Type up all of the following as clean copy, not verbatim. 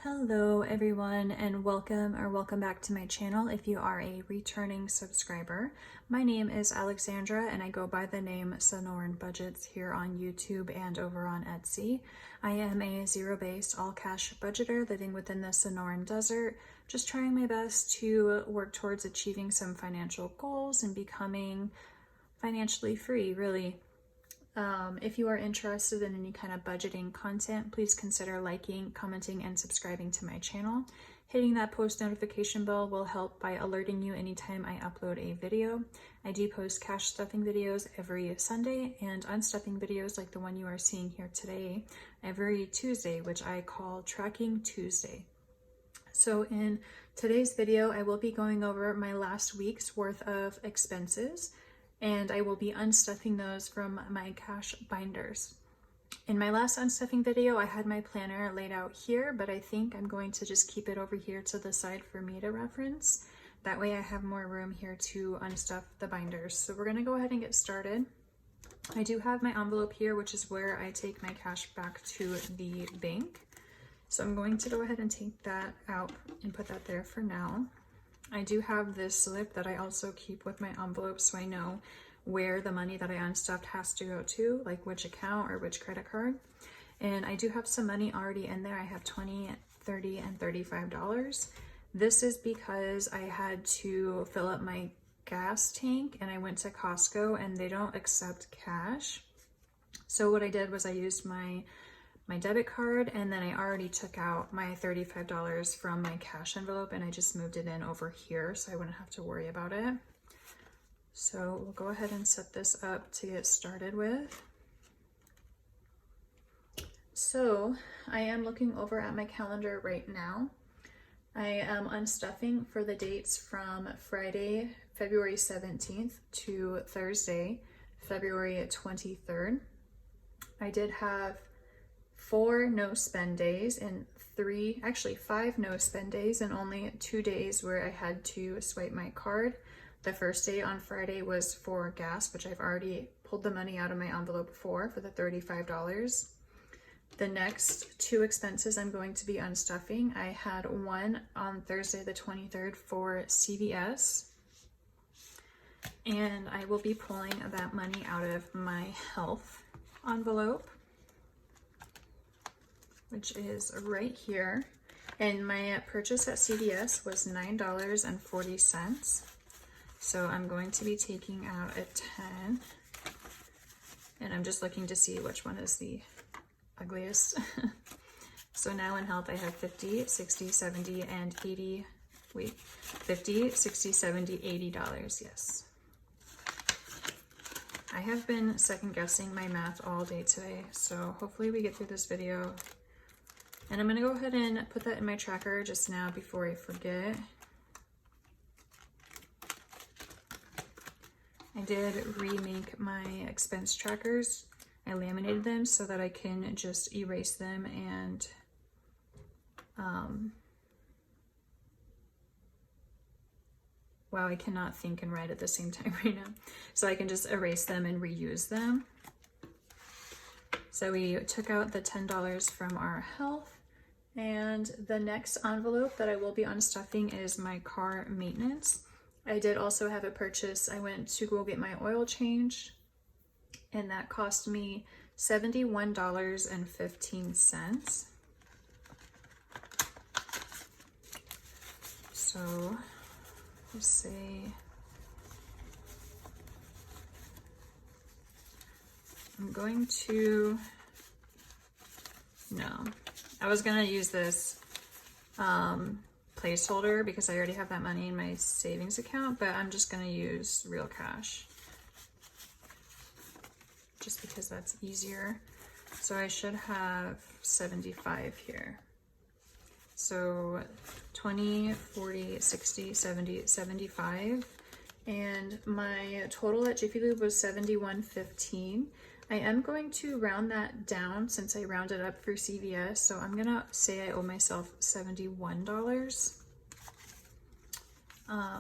Hello everyone, and welcome back to my channel if you are a returning subscriber. My name is Alexandra and I go by the name Sonoran Budgets here on YouTube and over on Etsy. I am a zero-based all-cash budgeter living within the Sonoran Desert, just trying my best to work towards achieving some financial goals and becoming financially free, really. If you are interested in any kind of budgeting content, please consider liking, commenting, and subscribing to my channel. Hitting that post notification bell will help by alerting you anytime I upload a video. I do post cash stuffing videos every Sunday and unstuffing videos like the one you are seeing here today every Tuesday, which I call Tracking Tuesday. So in today's video, I will be going over my last week's worth of expenses, and I will be unstuffing those from my cash binders. In my last unstuffing video, I had my planner laid out here, but I think I'm going to just keep it over here to the side for me to reference. That way I have more room here to unstuff the binders. So we're gonna go ahead and get started. I do have my envelope here, which is where I take my cash back to the bank. So I'm going to go ahead and take that out and put that there for now. I do have this slip that I also keep with my envelope so I know where the money that I unstuffed has to go to, like which account or which credit card. And I do have some money already in there. I have $20, $30, and $35. This is because I had to fill up my gas tank and I went to Costco and they don't accept cash. So what I did was I used my debit card, and then I already took out my $35 from my cash envelope and I just moved it in over here so I wouldn't have to worry about it. So we'll go ahead and set this up to get started with. So I am looking over at my calendar right now. I am unstuffing for the dates from Friday, February 17th to Thursday, February 23rd. I did have 4 no spend days and 5 no spend days, and only 2 days where I had to swipe my card. The first day on Friday was for gas, which I've already pulled the money out of my envelope for the $35. The next 2 expenses I'm going to be unstuffing. I had one on Thursday the 23rd for CVS, and I will be pulling that money out of my health envelope, which is right here. And my purchase at CVS was $9.40. So I'm going to be taking out a 10, and I'm just looking to see which one is the ugliest. So now in health I have 50, 60, 70, and 80, wait, 50, 60, 70, $80, yes. I have been second guessing my math all day today, so hopefully we get through this video. And I'm gonna go ahead and put that in my tracker just now before I forget. I did remake my expense trackers. I laminated them so that I can just erase them and wow, I cannot think and write at the same time right now. So I can just erase them and reuse them. So we took out the $10 from our health. And the next envelope that I will be unstuffing is my car maintenance. I did also have a purchase. I went to go get my oil change, and that cost me $71.15. So let's see. I'm going to, no. I was gonna use this placeholder because I already have that money in my savings account, but I'm just gonna use real cash just because that's easier. So I should have 75 here. So 20, 40, 60, 70, 75. And my total at Jiffy Lube was $71.15. I am going to round that down since I rounded up for CVS, so I'm gonna say I owe myself $71. I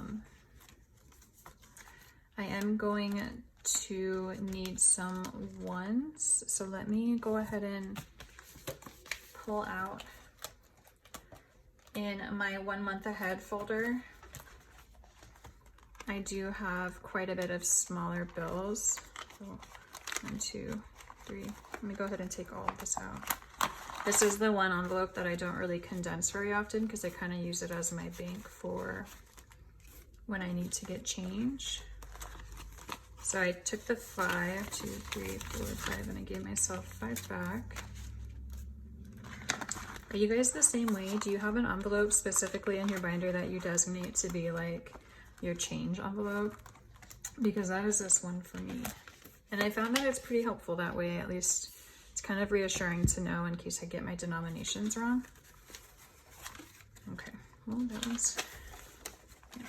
am going to need some ones, so let me go ahead and pull out In my 1 month ahead folder, I do have quite a bit of smaller bills. So 1, 2, 3. Let me go ahead and take all of this out. This is the one envelope that I don't really condense very often because I kind of use it as my bank for when I need to get change. So I took the 5, 2, 3, 4, 5, and I gave myself 5 back. Are you guys the same way? Do you have an envelope specifically in your binder that you designate to be like your change envelope? Because that is this one for me. And I found that it's pretty helpful that way. At least it's kind of reassuring to know in case I get my denominations wrong. Okay, well that was, yeah.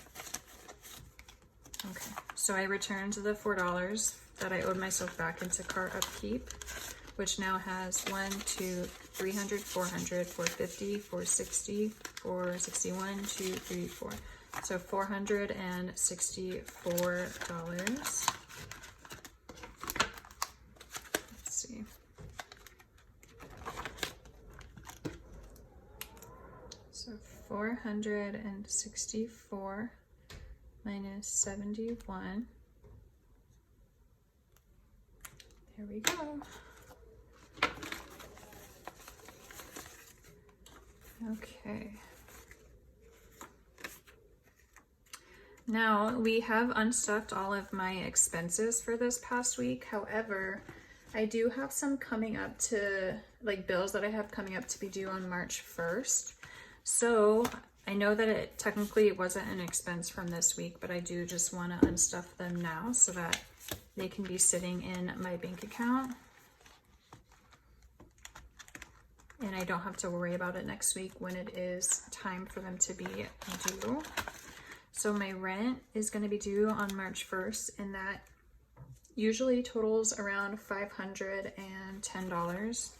Okay, so I returned the $4 that I owed myself back into cart upkeep, which now has 1, 2, 300, 400, 450, 460, 461, 2, 3, 4. So $464. Let's see. So 464 minus 71. There we go. Okay. Now we have unstuffed all of my expenses for this past week. However, I do have some coming up to, like bills that I have coming up to be due on March 1st. So I know that it technically wasn't an expense from this week, but I do just want to unstuff them now so that they can be sitting in my bank account. And I don't have to worry about it next week when it is time for them to be due. So my rent is going to be due on March 1st, and that usually totals around $510.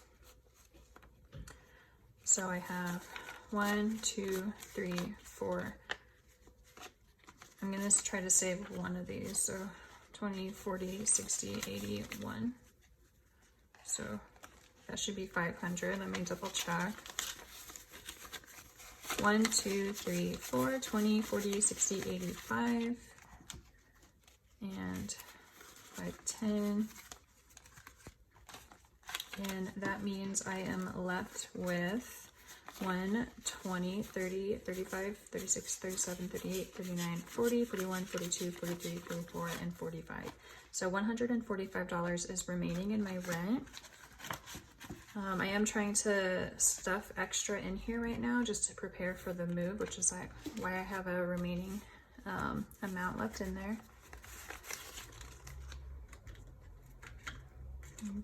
So I have 1, 2, 3, 4. I'm going to try to save one of these. So 20, 40, 60, 80, 1. So that should be 500. Let me double check. 1, 2, 3, 4, 20, 40, 60, 85, and 510. And that means I am left with 1, 20, 30, 35, 36, 37, 38, 39, 40, 41, 42, 43, 44, and 45. So $145 is remaining in my rent. I am trying to stuff extra in here right now just to prepare for the move, which is why I have a remaining amount left in there.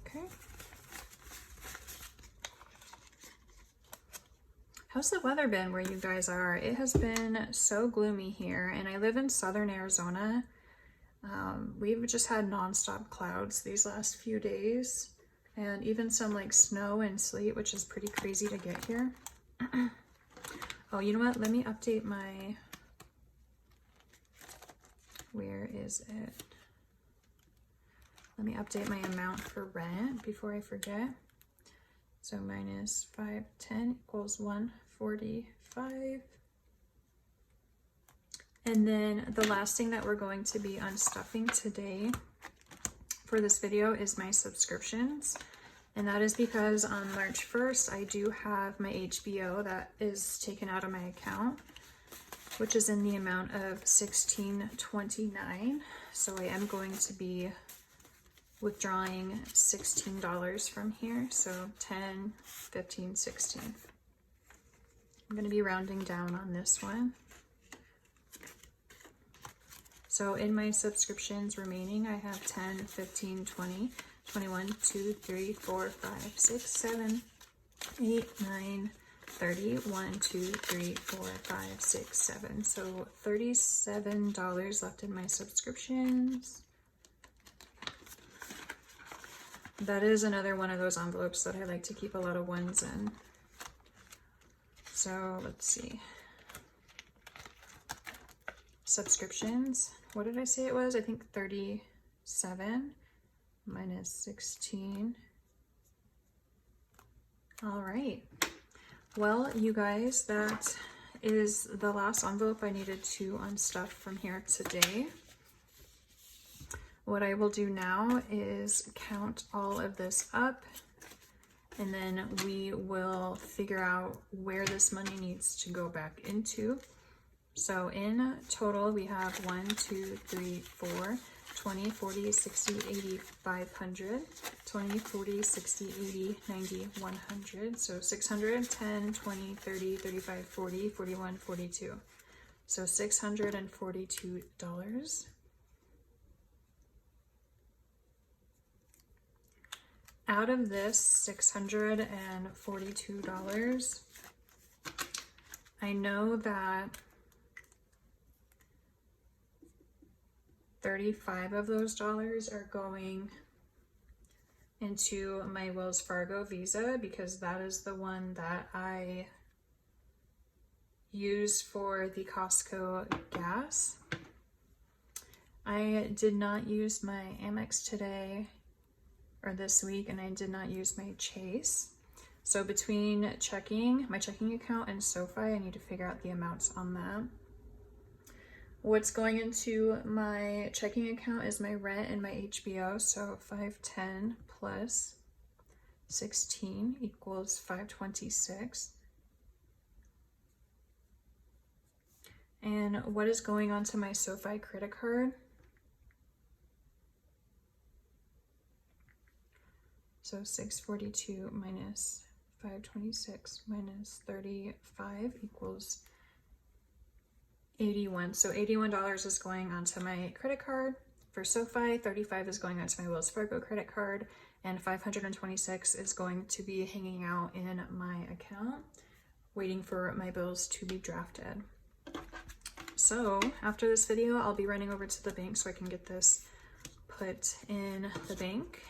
Okay. How's the weather been where you guys are? It has been so gloomy here, and I live in southern Arizona. We've just had nonstop clouds these last few days. And even some like snow and sleet, which is pretty crazy to get here. Oh, you know what? Let me update my, where is it? Let me update my amount for rent before I forget. So minus 510 equals 145. And then the last thing that we're going to be unstuffing today for this video is my subscriptions. And that is because on March 1st, I do have my HBO that is taken out of my account, which is in the amount of $16.29. So I am going to be withdrawing $16 from here. So 10, 15, 16. I'm going to be rounding down on this one. So in my subscriptions remaining, I have 10, 15, 20, 21, 2, 3, 4, 5, 6, 7, 8, 9, 30, 1, 2, 3, 4, 5, 6, 7. So $37 left in my subscriptions. That is another one of those envelopes that I like to keep a lot of ones in. So let's see. Subscriptions. What did I say it was? I think 37 minus 16. All right. Well, you guys, that is the last envelope I needed to unstuff from here today. What I will do now is count all of this up, and then we will figure out where this money needs to go back into. So in total, we have 1, 2, 3, 4, 20, 40, 60, 80, 500, 20, 40, 60, 80, 90, 100. So 600, 10, 20, 30, 35, 40, 41, 42. So $642. Out of this $642, I know that 35 of those dollars are going into my Wells Fargo Visa, because that is the one that I use for the Costco gas. I did not use my Amex today or this week, and I did not use my Chase. So between checking my checking account and SoFi, I need to figure out the amounts on that. What's going into my checking account is my rent and my HBO. So 510 plus 16 equals 526. And what is going onto my SoFi credit card? So 642 minus 526 minus 35 equals 81. So $81 is going onto my credit card for SoFi, 35 is going onto my Wells Fargo credit card, and 526 is going to be hanging out in my account, waiting for my bills to be drafted. So after this video, I'll be running over to the bank so I can get this put in the bank.